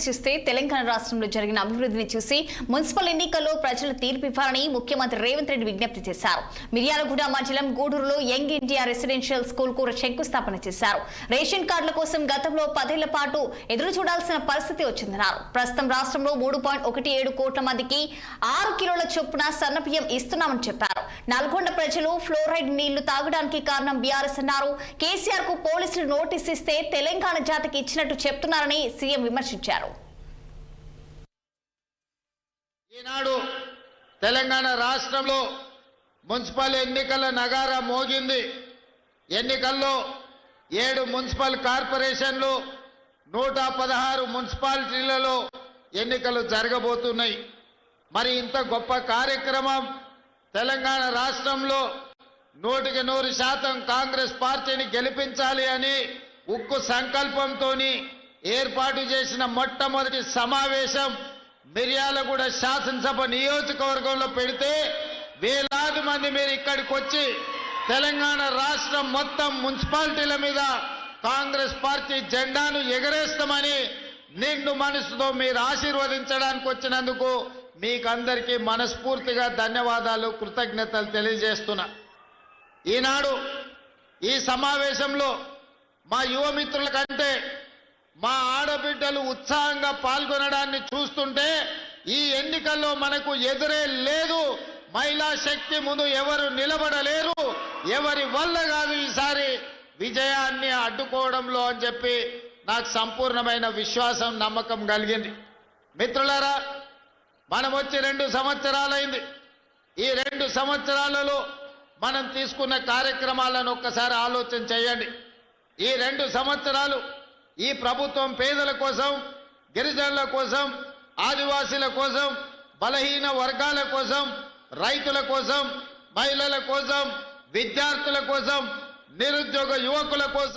ఆలోచిస్తే తెలంగాణ రాష్ట్రంలో జరిగిన అభివృద్ధిని చూసి మున్సిపల్ ఎన్నికల్లో ప్రజలు తీర్పు ఇవ్వాలని ముఖ్యమంత్రి రేవంత్ రెడ్డి విజ్ఞప్తి చేశారు. మిర్యాలగూడ మండలం గూడూరులో యంగ్ ఇండియా రెసిడెన్షియల్ స్కూల్ కు శంకుస్థాపన చేశారు. రేషన్ కార్డుల కోసం గతంలో 10 ఏళ్ల పాటు ఎదురు చూడాల్సిన పరిస్థితి వచ్చిందన్నారు. ప్రస్తుతం రాష్ట్రంలో 3.17 కోట్ల మందికి 6 కిలోల చొప్పున సన్నబియ్యం ఇస్తున్నామని చెప్పారు. నల్గొండ ప్రజలు ఫ్లోరైడ్ నీళ్లు తాగడానికి కారణం బీఆర్ఎస్ అన్నారు. కేసీఆర్ కు పోలీసులు నోటీస్ ఇస్తే తెలంగాణ జాతికి ఇచ్చినట్టు చెప్తున్నారని సీఎం విమర్శించారు. ఈనాడు తెలంగాణ రాష్ట్రంలో మున్సిపల్ ఎన్నికల నగారా మోగింది. ఎన్నికల్లో 7 మున్సిపల్ కార్పొరేషన్లు 116 మున్సిపాలిటీలలో ఎన్నికలు జరగబోతున్నాయి. మరి ఇంత గొప్ప కార్యక్రమం తెలంగాణ రాష్ట్రంలో 100% కాంగ్రెస్ పార్టీని గెలిపించాలి అని ఉక్కు సంకల్పంతో ఏర్పాటు చేసిన మొట్టమొదటి సమావేశం మిర్యాలగూడ శాసనసభ నియోజకవర్గంలో పెడితే వేలాది మంది మీరు ఇక్కడికి వచ్చి తెలంగాణ రాష్ట్రం మొత్తం మున్సిపాలిటీల మీద కాంగ్రెస్ పార్టీ జెండాను ఎగరేస్తామని నిండు మనసుతో మీరు ఆశీర్వదించడానికి వచ్చినందుకు మీకందరికీ మనస్ఫూర్తిగా ధన్యవాదాలు, కృతజ్ఞతలు తెలియజేస్తున్నా. ఈనాడు ఈ సమావేశంలో మా యువమిత్రుల కంటే మా ఆడబిడ్డలు ఉత్సాహంగా పాల్గొనడాన్ని చూస్తుంటే ఈ ఎన్నికల్లో మనకు ఎదురే లేదు. మహిళా శక్తి ముందు ఎవరు నిలబడలేరు, ఎవరి వల్ల కాదు ఈసారి విజయాన్ని అడ్డుకోవడంలో అని చెప్పి నాకు సంపూర్ణమైన విశ్వాసం, నమ్మకం కలిగింది. మిత్రులారా, మనం వచ్చి 2 సంవత్సరాలైంది. ఈ 2 సంవత్సరాలలో మనం తీసుకున్న కార్యక్రమాలను ఒక్కసారి ఆలోచన చేయండి. ఈ 2 సంవత్సరాలు ఈ ప్రభుత్వం పేదల కోసం, గిరిజనుల కోసం, ఆదివాసీల కోసం, బలహీన వర్గాల కోసం, రైతుల కోసం, మహిళల కోసం, విద్యార్థుల కోసం, నిరుద్యోగ యువకుల కోసం